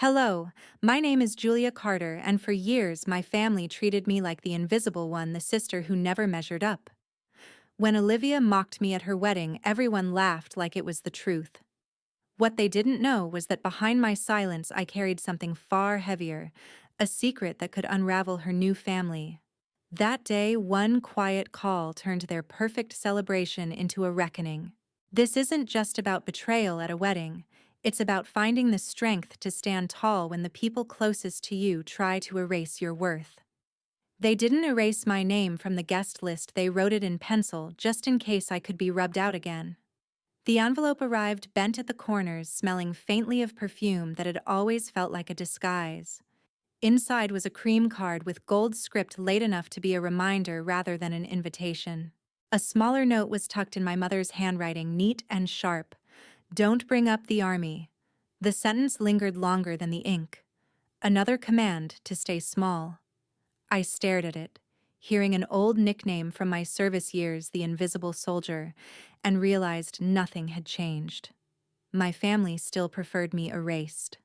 Hello, my name is Julia Carter, and for years my family treated me like the invisible one, the sister who never measured up. When Olivia mocked me at her wedding, everyone laughed like it was the truth. What they didn't know was that behind my silence I carried something far heavier, a secret that could unravel her new family. That day, one quiet call turned their perfect celebration into a reckoning. This isn't just about betrayal at a wedding. It's about finding the strength to stand tall when the people closest to you try to erase your worth. They didn't erase my name from the guest list, they wrote it in pencil just in case I could be rubbed out again. The envelope arrived bent at the corners, smelling faintly of perfume that had always felt like a disguise. Inside was a cream card with gold script late enough to be a reminder rather than an invitation. A smaller note was tucked in my mother's handwriting, neat and sharp. "Don't bring up the army." The sentence lingered longer than the ink. Another command to stay small. I stared at it, hearing an old nickname from my service years, the Invisible Soldier, and realized nothing had changed. My family still preferred me erased.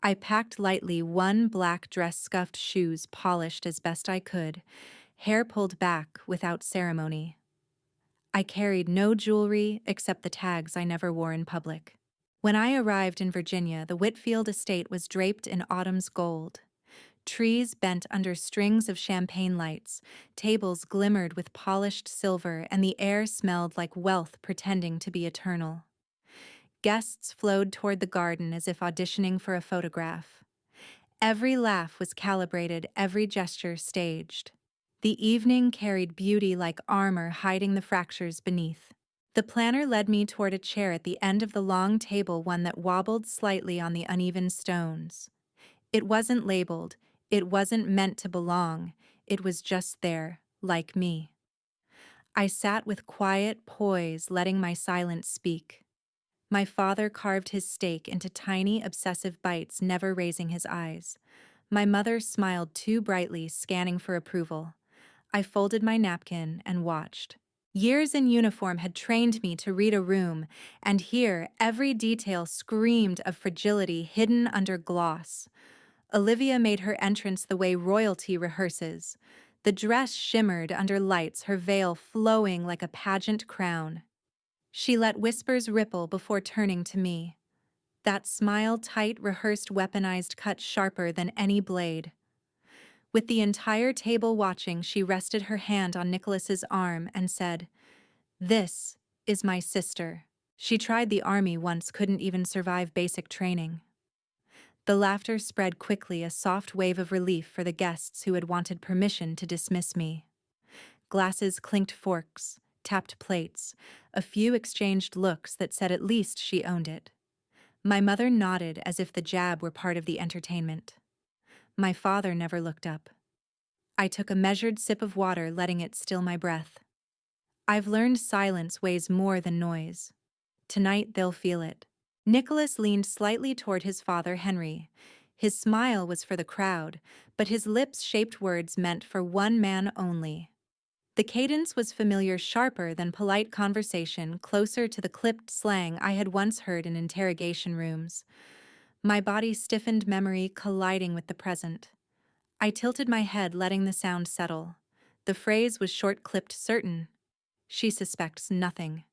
I packed lightly, one black dress, scuffed shoes polished as best I could, hair pulled back without ceremony. I carried no jewelry except the tags I never wore in public. When I arrived in Virginia, the Whitfield estate was draped in autumn's gold. Trees bent under strings of champagne lights, tables glimmered with polished silver, and the air smelled like wealth pretending to be eternal. Guests flowed toward the garden as if auditioning for a photograph. Every laugh was calibrated, every gesture staged. The evening carried beauty like armor, hiding the fractures beneath. The planner led me toward a chair at the end of the long table, one that wobbled slightly on the uneven stones. It wasn't labeled, it wasn't meant to belong, it was just there, like me. I sat with quiet poise, letting my silence speak. My father carved his steak into tiny, obsessive bites, never raising his eyes. My mother smiled too brightly, scanning for approval. I folded my napkin and watched. Years in uniform had trained me to read a room, and here every detail screamed of fragility hidden under gloss. Olivia made her entrance the way royalty rehearses. The dress shimmered under lights, her veil flowing like a pageant crown. She let whispers ripple before turning to me. That smile, tight, rehearsed, weaponized, cut sharper than any blade. With the entire table watching, she rested her hand on Nicholas's arm and said, "This is my sister. She tried the army once, couldn't even survive basic training." The laughter spread quickly, a soft wave of relief for the guests who had wanted permission to dismiss me. Glasses clinked, forks tapped plates. A few exchanged looks that said at least she owned it. My mother nodded as if the jab were part of the entertainment. My father never looked up. I took a measured sip of water, letting it still my breath. I've learned silence weighs more than noise. Tonight they'll feel it. Nicholas leaned slightly toward his father, Henry. His smile was for the crowd, but his lips shaped words meant for one man only. The cadence was familiar, sharper than polite conversation, closer to the clipped slang I had once heard in interrogation rooms. My body stiffened, memory colliding with the present. I tilted my head, letting the sound settle. The phrase was short-clipped, certain. "She suspects nothing."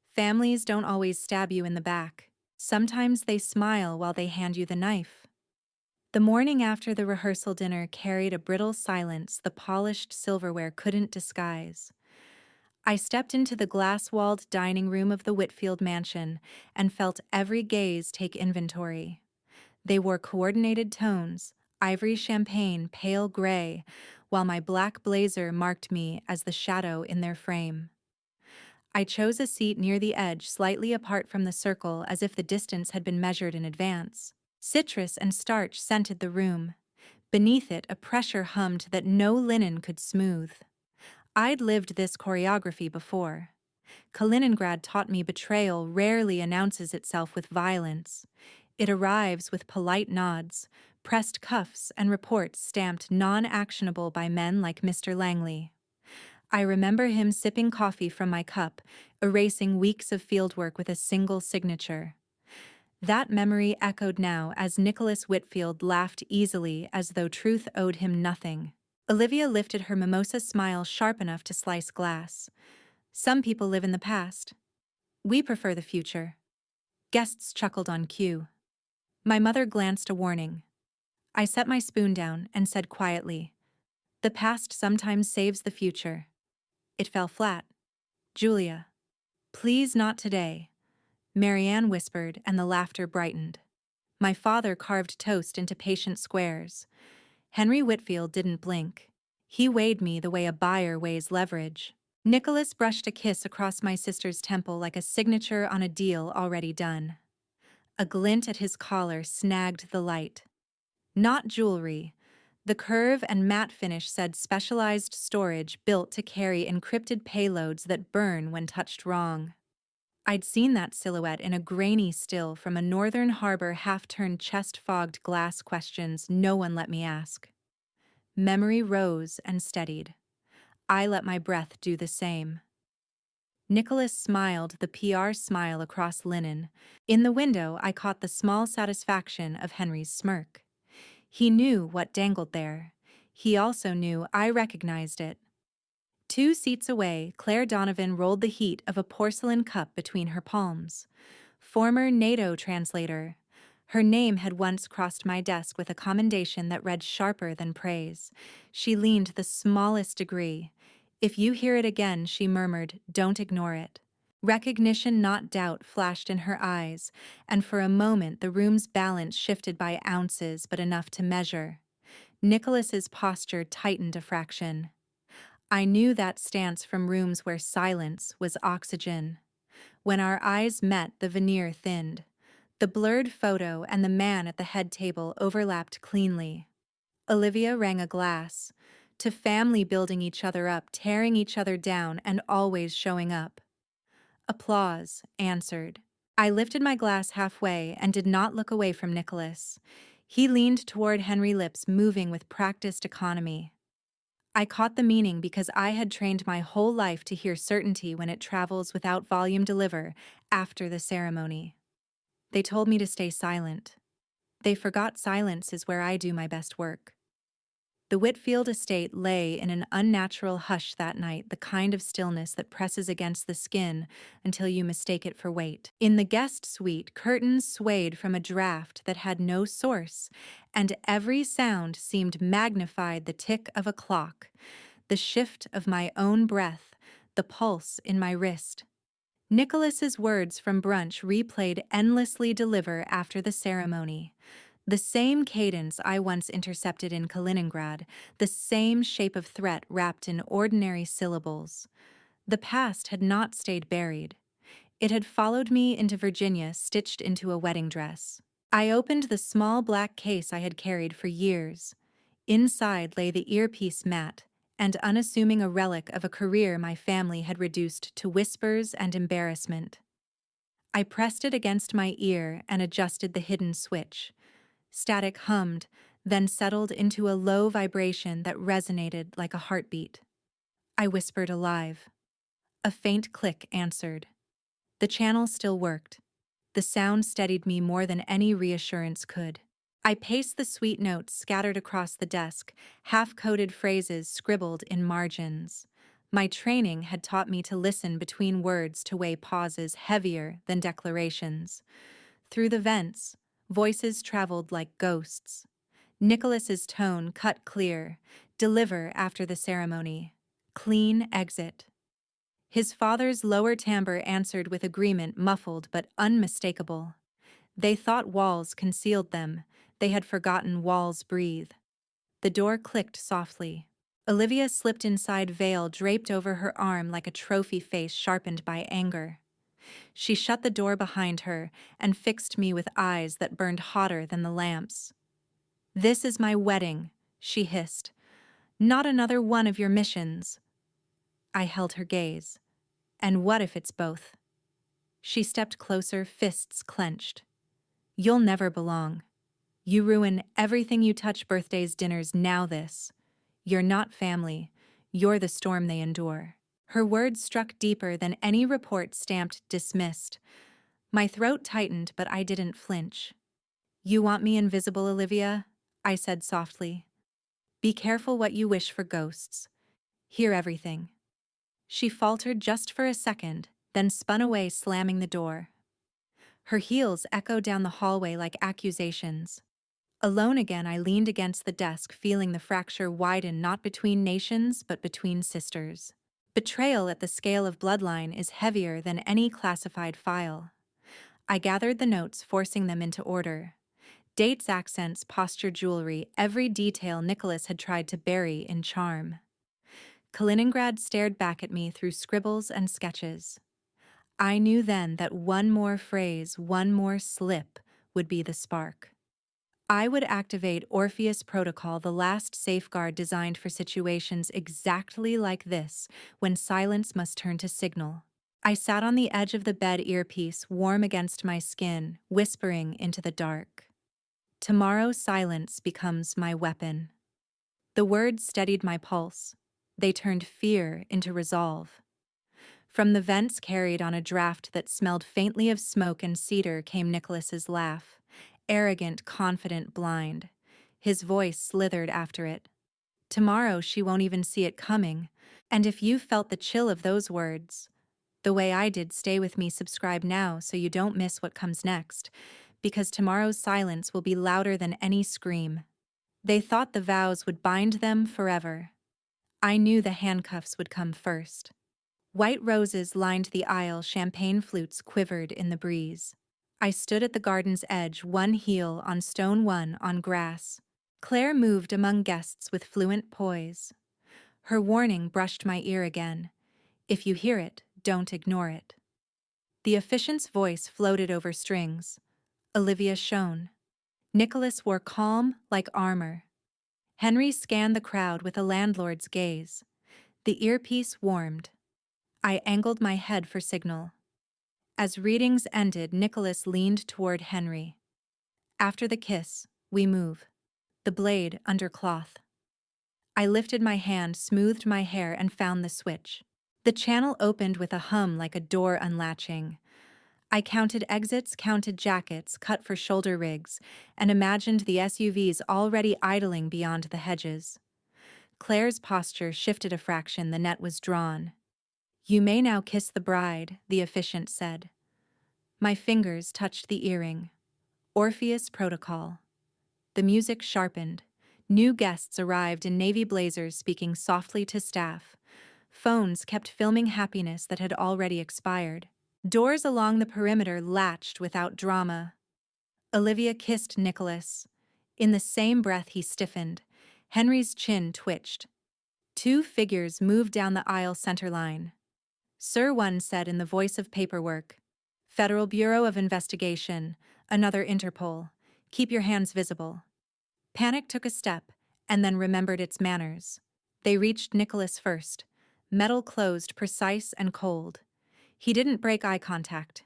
Families don't always stab you in the back. Sometimes they smile while they hand you the knife. The morning after the rehearsal dinner carried a brittle silence the polished silverware couldn't disguise. I stepped into the glass-walled dining room of the Whitfield mansion and felt every gaze take inventory. They wore coordinated tones, ivory champagne, pale gray, while my black blazer marked me as the shadow in their frame. I chose a seat near the edge, slightly apart from the circle, as if the distance had been measured in advance. Citrus and starch scented the room. Beneath it, a pressure hummed that no linen could smooth. I'd lived this choreography before. Kaliningrad taught me betrayal rarely announces itself with violence. It arrives with polite nods, pressed cuffs, and reports stamped non-actionable by men like Mr. Langley. I remember him sipping coffee from my cup, erasing weeks of fieldwork with a single signature. That memory echoed now as Nicholas Whitfield laughed easily as though truth owed him nothing. Olivia lifted her mimosa smile sharp enough to slice glass. Some people live in the past. We prefer the future. Guests chuckled on cue. My mother glanced a warning. I set my spoon down and said quietly, "The past sometimes saves the future." It fell flat. "Julia, please not today," Marianne whispered, and the laughter brightened. My father carved toast into patient squares. Henry Whitfield didn't blink. He weighed me the way a buyer weighs leverage. Nicholas brushed a kiss across my sister's temple like a signature on a deal already done. A glint at his collar snagged the light. Not jewelry. The curve and matte finish said specialized storage built to carry encrypted payloads that burn when touched wrong. I'd seen that silhouette in a grainy still from a northern harbor half-turned chest-fogged glass questions no one let me ask. Memory rose and steadied. I let my breath do the same. Nicholas smiled the PR smile across linen. In the window, I caught the small satisfaction of Henry's smirk. He knew what dangled there. He also knew I recognized it. 2 seats away, Claire Donovan rolled the heat of a porcelain cup between her palms. Former NATO translator. Her name had once crossed my desk with a commendation that read sharper than praise. She leaned the smallest degree. "If you hear it again," she murmured, "don't ignore it." Recognition, not doubt, flashed in her eyes, and for a moment the room's balance shifted by ounces, but enough to measure. Nicholas's posture tightened a fraction. I knew that stance from rooms where silence was oxygen. When our eyes met, the veneer thinned. The blurred photo and the man at the head table overlapped cleanly. Olivia rang a glass. To family building each other up, tearing each other down, and always showing up. Applause answered. I lifted my glass halfway and did not look away from Nicholas. He leaned toward Henry, lips moving with practiced economy. I caught the meaning because I had trained my whole life to hear certainty when it travels without volume deliver after the ceremony. They told me to stay silent. They forgot silence is where I do my best work. The Whitfield estate lay in an unnatural hush that night, the kind of stillness that presses against the skin until you mistake it for weight. In the guest suite, curtains swayed from a draft that had no source, and every sound seemed magnified: the tick of a clock, the shift of my own breath, the pulse in my wrist. Nicholas's words from brunch replayed endlessly deliver after the ceremony. The same cadence I once intercepted in Kaliningrad, the same shape of threat wrapped in ordinary syllables. The past had not stayed buried. It had followed me into Virginia, stitched into a wedding dress. I opened the small black case I had carried for years. Inside lay the earpiece mat, and unassuming a relic of a career my family had reduced to whispers and embarrassment. I pressed it against my ear and adjusted the hidden switch. Static hummed, then settled into a low vibration that resonated like a heartbeat. I whispered alive. A faint click answered. The channel still worked. The sound steadied me more than any reassurance could. I paced the sweet notes scattered across the desk, half-coded phrases scribbled in margins. My training had taught me to listen between words, to weigh pauses heavier than declarations. Through the vents, voices traveled like ghosts. Nicholas's tone cut clear. Deliver after the ceremony. Clean exit. His father's lower timbre answered with agreement, muffled but unmistakable. They thought walls concealed them. They had forgotten walls breathe. The door clicked softly. Olivia slipped inside, veil draped over her arm like a trophy face sharpened by anger. She shut the door behind her and fixed me with eyes that burned hotter than the lamps. "This is my wedding," she hissed. "Not another one of your missions." I held her gaze. "And what if it's both?" She stepped closer, fists clenched. "You'll never belong. You ruin everything you touch: birthdays, dinners, now this. You're not family. You're the storm they endure." Her words struck deeper than any report stamped dismissed. My throat tightened, but I didn't flinch. "You want me invisible, Olivia?" I said softly. "Be careful what you wish for ghosts. Hear everything." She faltered just for a second, then spun away, slamming the door. Her heels echoed down the hallway like accusations. Alone again, I leaned against the desk, feeling the fracture widen not between nations but between sisters. Betrayal at the scale of bloodline is heavier than any classified file. I gathered the notes, forcing them into order. Dates, accents, posture, jewelry, every detail Nicholas had tried to bury in charm. Kaliningrad stared back at me through scribbles and sketches. I knew then that one more phrase, one more slip, would be the spark. I would activate Orpheus Protocol, the last safeguard designed for situations exactly like this, when silence must turn to signal. I sat on the edge of the bed, earpiece warm against my skin, whispering into the dark. Tomorrow's silence becomes my weapon. The words steadied my pulse. They turned fear into resolve. From the vents carried on a draft that smelled faintly of smoke and cedar came Nicholas's laugh. Arrogant, confident, blind. His voice slithered after it. "Tomorrow she won't even see it coming. And if you felt the chill of those words, the way I did, stay with me, subscribe now so you don't miss what comes next, because tomorrow's silence will be louder than any scream." They thought the vows would bind them forever. I knew the handcuffs would come first. White roses lined the aisle, champagne flutes quivered in the breeze. I stood at the garden's edge, one heel on stone, one on grass. Claire moved among guests with fluent poise. Her warning brushed my ear again. "If you hear it, don't ignore it." The officiant's voice floated over strings. Olivia shone. Nicholas wore calm like armor. Henry scanned the crowd with a landlord's gaze. The earpiece warmed. I angled my head for signal. As readings ended, Nicholas leaned toward Henry. "After the kiss, we move. The blade under cloth." I lifted my hand, smoothed my hair, and found the switch. The channel opened with a hum like a door unlatching. I counted exits, counted jackets cut for shoulder rigs, and imagined the SUVs already idling beyond the hedges. Claire's posture shifted a fraction, the net was drawn. "You may now kiss the bride," the officiant said. My fingers touched the earring. Orpheus Protocol. The music sharpened. New guests arrived in navy blazers, speaking softly to staff. Phones kept filming happiness that had already expired. Doors along the perimeter latched without drama. Olivia kissed Nicholas. In the same breath he stiffened. Henry's chin twitched. Two figures moved down the aisle centerline. "Sir," one said in the voice of paperwork. "Federal Bureau of Investigation," another Interpol. "Keep your hands visible." Panic took a step, and then remembered its manners. They reached Nicholas first. Metal closed, precise and cold. He didn't break eye contact.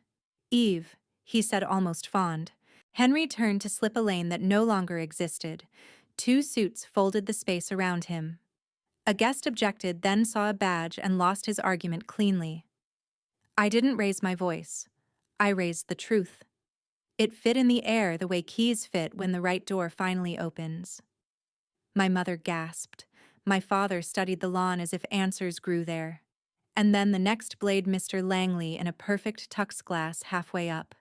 "Eve," he said, almost fond. Henry turned to slip a lane that no longer existed. Two suits folded the space around him. A guest objected, then saw a badge and lost his argument cleanly. I didn't raise my voice. I raised the truth. It fit in the air the way keys fit when the right door finally opens. My mother gasped. My father studied the lawn as if answers grew there. And then the next blade, Mr. Langley in a perfect tux glass halfway up.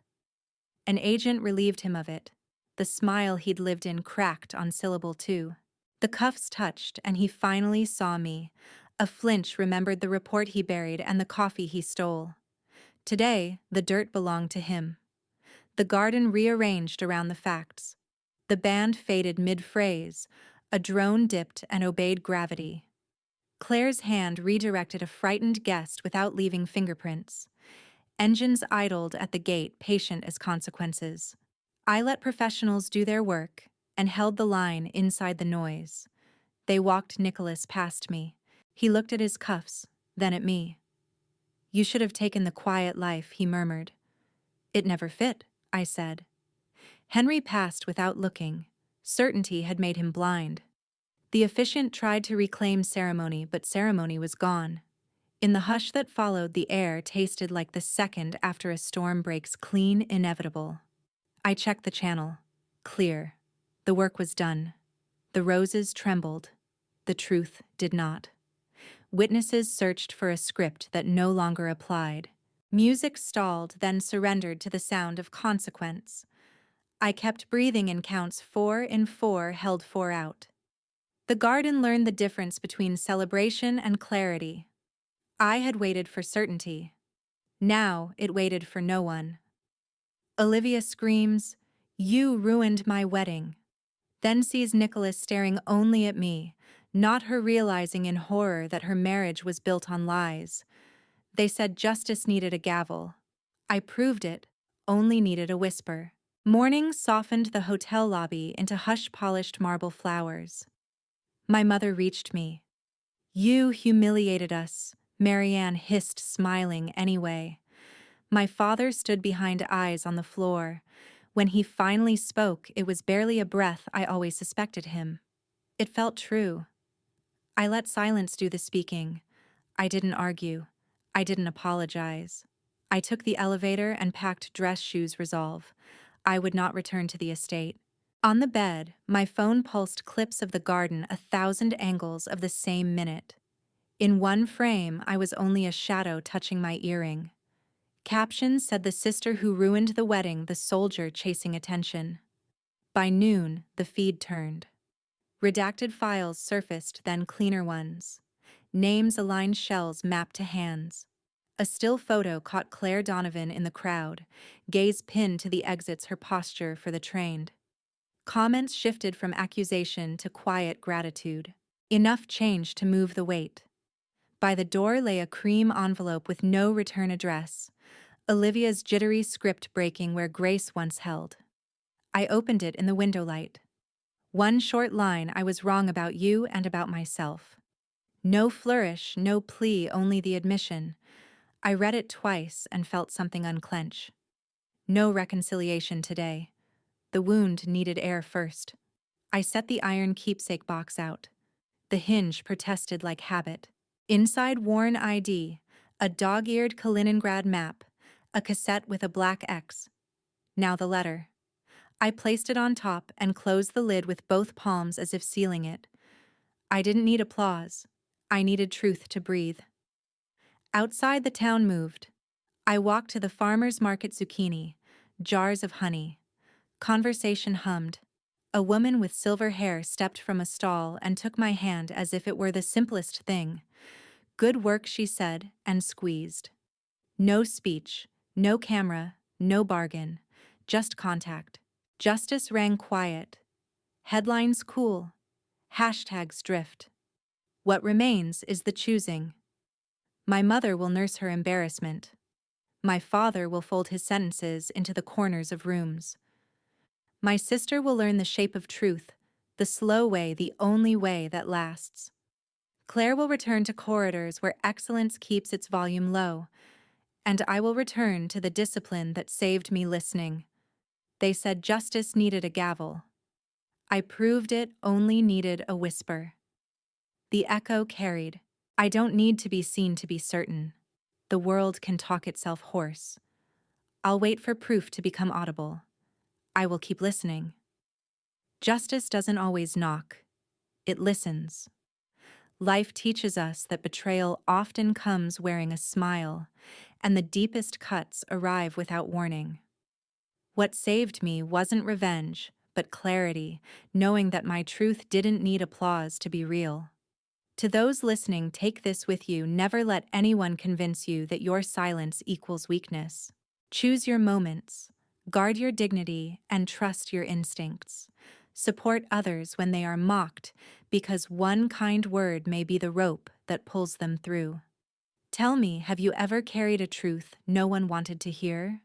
An agent relieved him of it. The smile he'd lived in cracked on syllable 2. The cuffs touched, and he finally saw me. A flinch remembered the report he buried and the coffee he stole. Today, the dirt belonged to him. The garden rearranged around the facts. The band faded mid-phrase. A drone dipped and obeyed gravity. Claire's hand redirected a frightened guest without leaving fingerprints. Engines idled at the gate, patient as consequences. I let professionals do their work and held the line inside the noise. They walked Nicholas past me. He looked at his cuffs, then at me. "You should have taken the quiet life," he murmured. "It never fit," I said. Henry passed without looking. Certainty had made him blind. The officiant tried to reclaim ceremony, but ceremony was gone. In the hush that followed, the air tasted like the second after a storm breaks clean, inevitable. I checked the channel. Clear. The work was done. The roses trembled. The truth did not. Witnesses searched for a script that no longer applied. Music stalled, then surrendered to the sound of consequence. I kept breathing in counts 4 in 4, held 4 out. The garden learned the difference between celebration and clarity. I had waited for certainty. Now it waited for no one. Olivia screams, "You ruined my wedding," then sees Nicholas staring only at me, not her realizing in horror that her marriage was built on lies. They said justice needed a gavel. I proved it, only needed a whisper. Morning softened the hotel lobby into hush-polished marble flowers. My mother reached me. "You humiliated us," Marianne hissed, smiling anyway. My father stood behind eyes on the floor. When he finally spoke, it was barely a breath. I always suspected him. It felt true. I let silence do the speaking. I didn't argue. I didn't apologize. I took the elevator and packed dress shoes resolve. I would not return to the estate. On the bed, my phone pulsed clips of the garden, 1,000 angles of the same minute. In one frame, I was only a shadow touching my earring. Captions said the sister who ruined the wedding, the soldier chasing attention. By noon, the feed turned. Redacted files surfaced, then cleaner ones. Names aligned, shells mapped to hands. A still photo caught Claire Donovan in the crowd, gaze pinned to the exits, her posture for the trained. Comments shifted from accusation to quiet gratitude. Enough change to move the weight. By the door lay a cream envelope with no return address. Olivia's jittery script breaking where Grace once held. I opened it in the window light. One short line: "I was wrong about you and about myself." No flourish, no plea, only the admission. I read it twice and felt something unclench. No reconciliation today. The wound needed air first. I set the iron keepsake box out. The hinge protested like habit. Inside, worn ID, a dog-eared Kaliningrad map, a cassette with a black X. Now the letter. I placed it on top and closed the lid with both palms as if sealing it. I didn't need applause. I needed truth to breathe. Outside, the town moved. I walked to the farmer's market, zucchini, jars of honey. Conversation hummed. A woman with silver hair stepped from a stall and took my hand as if it were the simplest thing. "Good work," she said, and squeezed. No speech, no camera, no bargain, just contact. Justice rang quiet. Headlines cool. Hashtags drift. What remains is the choosing. My mother will nurse her embarrassment. My father will fold his sentences into the corners of rooms. My sister will learn the shape of truth, the slow way, the only way that lasts. Claire will return to corridors where excellence keeps its volume low, and I will return to the discipline that saved me listening. They said justice needed a gavel. I proved it only needed a whisper. The echo carried. I don't need to be seen to be certain. The world can talk itself hoarse. I'll wait for proof to become audible. I will keep listening. Justice doesn't always knock. It listens. Life teaches us that betrayal often comes wearing a smile, and the deepest cuts arrive without warning. What saved me wasn't revenge, but clarity, knowing that my truth didn't need applause to be real. To those listening, take this with you: never let anyone convince you that your silence equals weakness. Choose your moments, guard your dignity, and trust your instincts. Support others when they are mocked, because one kind word may be the rope that pulls them through. Tell me, have you ever carried a truth no one wanted to hear?